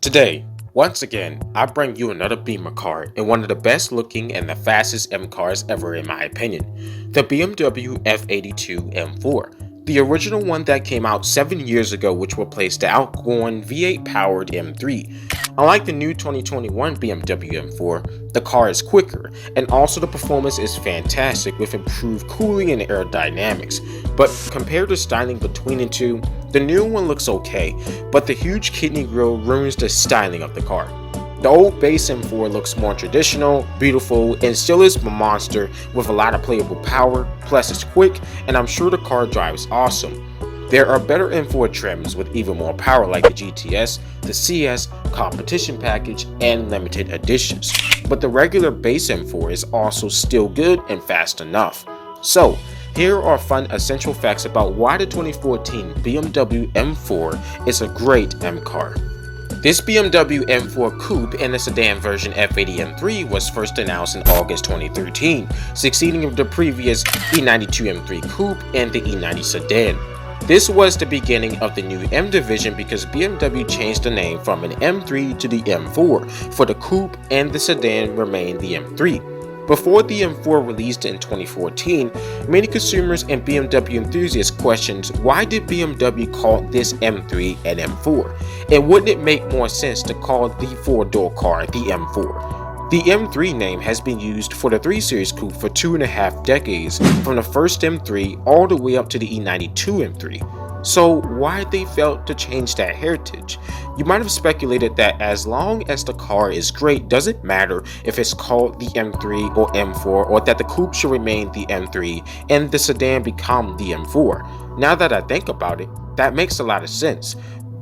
Today, once again, I bring you another Beamer car and one of the best looking and the fastest M cars ever in my opinion, the BMW F82 M4. The original one that came out 7 years ago, which replaced the outgoing V8 powered M3. Unlike the new 2021 BMW M4, the car is quicker, and also the performance is fantastic with improved cooling and aerodynamics. But compared to styling between the two, the new one looks okay, but the huge kidney grille ruins the styling of the car. The old base M4 looks more traditional, beautiful, and still is a monster with a lot of playable power, plus it's quick, and I'm sure the car drives awesome. There are better M4 trims with even more power like the GTS, the CS, competition package, and limited editions, but the regular base M4 is also still good and fast enough. So, here are fun essential facts about why the 2014 BMW M4 is a great M car. This BMW M4 Coupe and the sedan version F80 M3 was first announced in August 2013, succeeding the previous E92 M3 Coupe and the E90 sedan. This was the beginning of the new M division because BMW changed the name from an M3 to the M4, for the Coupe and the sedan remained the M3. Before the M4 released in 2014, many consumers and BMW enthusiasts questioned why did BMW call this M3 an M4, and wouldn't it make more sense to call the four-door car the M4? The M3 name has been used for the 3 Series Coupe for 2.5 decades, from the first M3 all the way up to the E92 M3. So why they felt to change that heritage? You might have speculated that as long as the car is great, doesn't matter if it's called the M3 or M4, or that the coupe should remain the M3 and the sedan become the M4. Now that I think about it, that makes a lot of sense.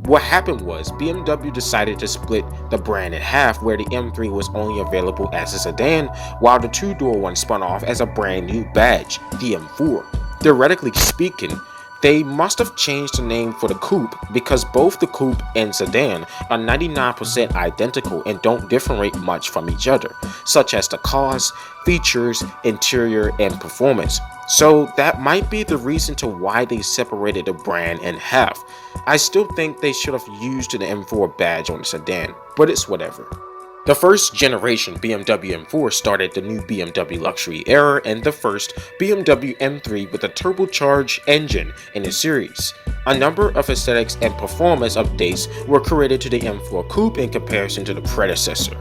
What happened was BMW decided to split the brand in half, where the M3 was only available as a sedan, while the two-door one spun off as a brand new badge, the M4. Theoretically speaking, they must have changed the name for the coupe because both the coupe and sedan are 99% identical and don't differentiate much from each other, such as the cost, features, interior, and performance. So that might be the reason to why they separated the brand in half. I still think they should have used an M4 badge on the sedan, but it's whatever. The first generation BMW M4 started the new BMW luxury era and the first BMW M3 with a turbocharged engine in the series. A number of aesthetics and performance updates were created to the M4 Coupe in comparison to the predecessor.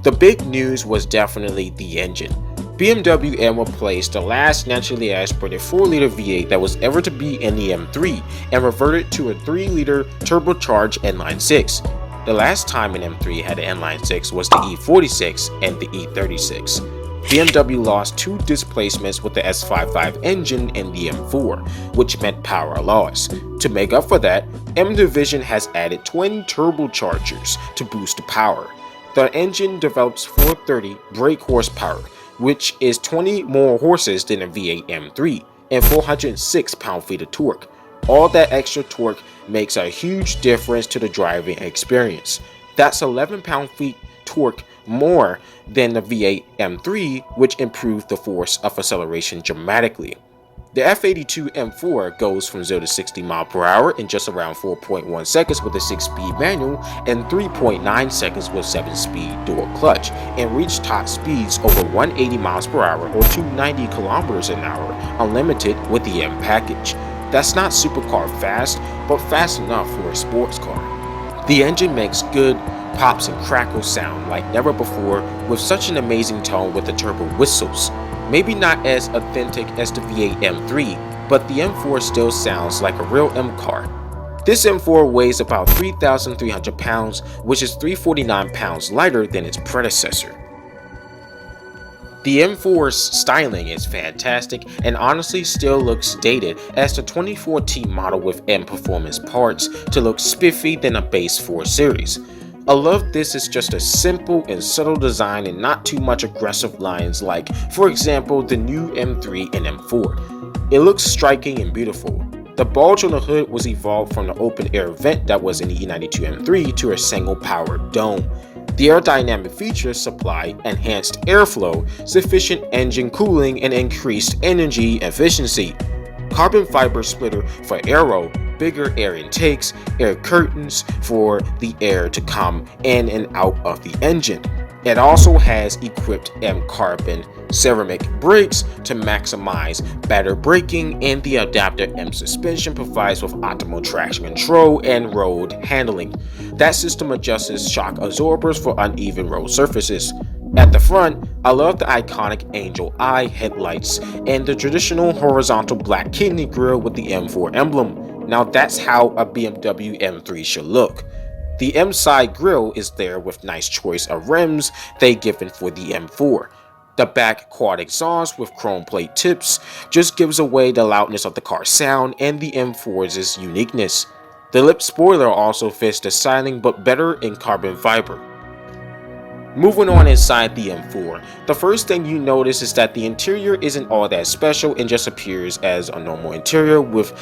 The big news was definitely the engine. BMW M replaced the last naturally aspirated 4-liter V8 that was ever to be in the M3 and reverted to a 3-liter turbocharged inline-6. The last time an M3 had an inline-6 was the E46 and the E36. BMW lost 2 displacements with the S55 engine in the M4, which meant power loss. To make up for that, M Division has added twin turbochargers to boost the power. The engine develops 430 brake horsepower, which is 20 more horses than a V8 M3, and 406 pound-feet of torque. All that extra torque makes a huge difference to the driving experience. That's 11 pound-feet torque more than the V8 M3, which improved the force of acceleration dramatically. The F82 M4 goes from 0 to 60 mph in just around 4.1 seconds with a 6-speed manual and 3.9 seconds with 7-speed dual clutch, and reached top speeds over 180 mph or 290 km/h unlimited with the M package. That's not supercar fast, but fast enough for a sports car. The engine makes good pops and crackle sound like never before, with such an amazing tone with the turbo whistles. Maybe not as authentic as the V8 M3, but the M4 still sounds like a real M car. This M4 weighs about 3,300 pounds, which is 349 pounds lighter than its predecessor. The M4's styling is fantastic and honestly still looks dated as the 2014 model with M performance parts to look spiffy than a base 4 series. I love this is just a simple and subtle design and not too much aggressive lines like, for example, the new M3 and M4. It looks striking and beautiful. The bulge on the hood was evolved from the open air vent that was in the E92 M3 to a single powered dome. The aerodynamic features supply enhanced airflow, sufficient engine cooling, and increased energy efficiency. carbon fiber splitter for aero, bigger air intakes, air curtains for the air to come in and out of the engine. It also has equipped M carbon ceramic brakes to maximize better braking, and the adapter M suspension provides with optimal traction control and road handling. That system adjusts shock absorbers for uneven road surfaces. At the front, I love the iconic angel eye headlights and the traditional horizontal black kidney grille with the M4 emblem. Now that's how a BMW M3 should look. The M side grille is there with nice choice of rims they given for the M4. The back quad exhaust with chrome plate tips just gives away the loudness of the car's sound and the M4's uniqueness. The lip spoiler also fits the styling but better in carbon fiber. Moving on inside the M4, the first thing you notice is that the interior isn't all that special and just appears as a normal interior with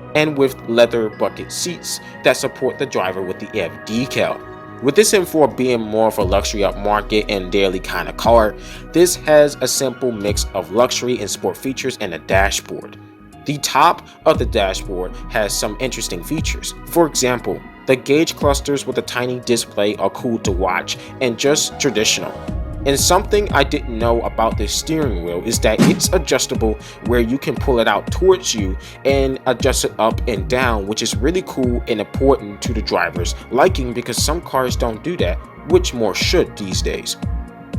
leather bucket seats that support the driver with the F decal. With this M4 being more of a luxury upmarket and daily kind of car, this has a simple mix of luxury and sport features and a dashboard. The top of the dashboard has some interesting features. For example, the gauge clusters with a tiny display are cool to watch and just traditional. And something I didn't know about this steering wheel is that it's adjustable, where you can pull it out towards you and adjust it up and down, which is really cool and important to the driver's liking because some cars don't do that, which more should these days.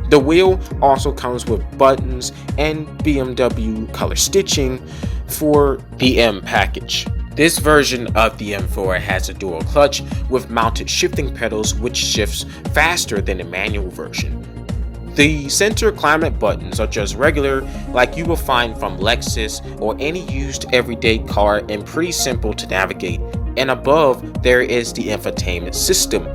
The wheel also comes with buttons and BMW color stitching for the M package. This version of the M4 has a dual clutch with mounted shifting pedals, which shifts faster than the manual version. The center climate buttons are just regular like you will find from Lexus or any used everyday car, and pretty simple to navigate. And above there is the infotainment system.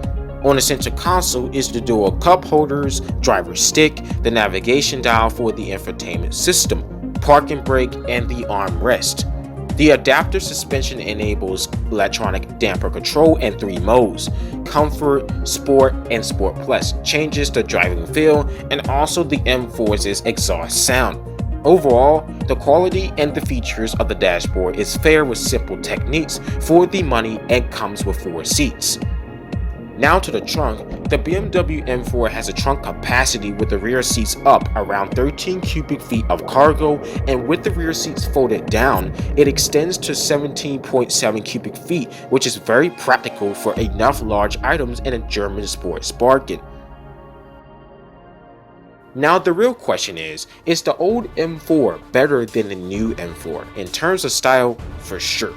On the center console is the dual cup holders, driver stick, the navigation dial for the infotainment system, parking brake, and the armrest. The adaptive suspension enables electronic damper control in 3 modes: Comfort, Sport, and Sport Plus. Changes the driving feel and also the M4's exhaust sound. Overall, the quality and the features of the dashboard is fair with simple techniques for the money and comes with 4 seats. Now to the trunk. The BMW M4 has a trunk capacity with the rear seats up around 13 cubic feet of cargo, and with the rear seats folded down, it extends to 17.7 cubic feet, which is very practical for enough large items in a German sports bargain. Now the real question is the old M4 better than the new M4? In terms of style, for sure.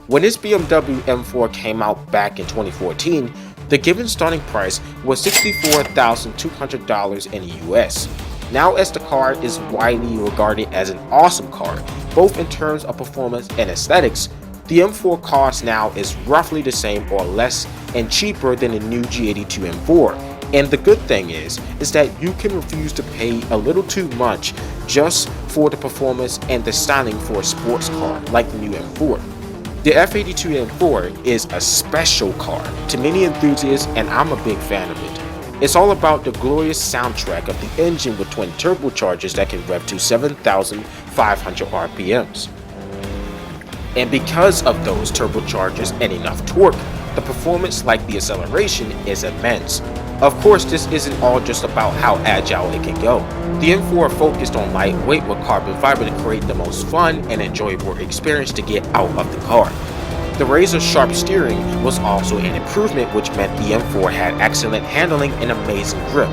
When this BMW M4 came out back in 2014, the given starting price was $64,200 in the US. Now, as the car is widely regarded as an awesome car, both in terms of performance and aesthetics, the M4 cost now is roughly the same or less and cheaper than the new G82 M4. And the good thing is that you can refuse to pay a little too much just for the performance and the styling for a sports car like the new M4. The F82 M4 is a special car to many enthusiasts, and I'm a big fan of it. It's all about the glorious soundtrack of the engine with twin turbochargers that can rev to 7,500 RPMs. And because of those turbochargers and enough torque, the performance, like the acceleration, is immense. Of course, this isn't all just about how agile it can go. The M4 focused on lightweight with carbon fiber to create the most fun and enjoyable experience to get out of the car. The razor sharp steering was also an improvement, which meant the M4 had excellent handling and amazing grip.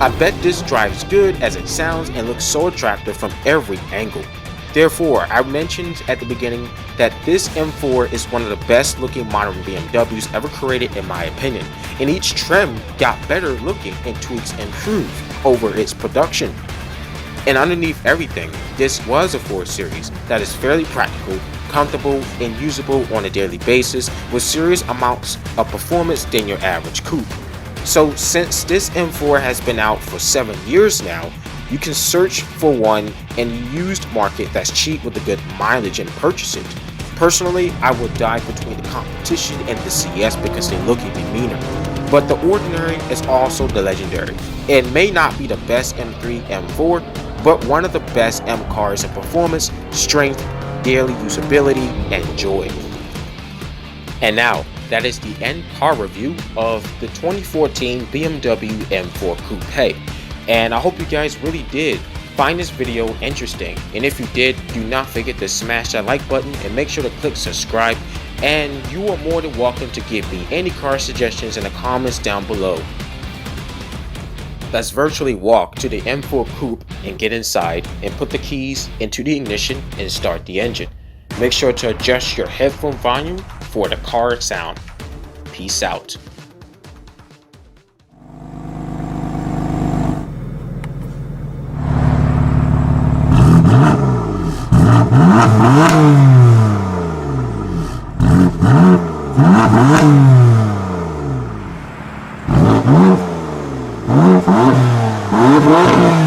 I bet this drives good as it sounds and looks so attractive from every angle. Therefore, I mentioned at the beginning that this M4 is one of the best looking modern BMWs ever created in my opinion, and each trim got better looking and tweaks improved over its production. And underneath everything, this was a 4 Series that is fairly practical, comfortable, and usable on a daily basis with serious amounts of performance than your average coupe. So since this M4 has been out for 7 years now, you can search for one in a used market that's cheap with a good mileage and purchase it. Personally, I would dive between the competition and the CS because they look even meaner. But the ordinary is also the legendary. It may not be the best M3, M4, but one of the best M cars in performance, strength, daily usability and joy. And now, that is the end car review of the 2014 BMW M4 Coupe. And I hope you guys really did find this video interesting. And if you did, do not forget to smash that like button and make sure to click subscribe. And you are more than welcome to give me any car suggestions in the comments down below. Let's virtually walk to the M4 Coupe and get inside and put the keys into the ignition and start the engine. Make sure to adjust your headphone volume for the car sound. Peace out. Mm-hmm.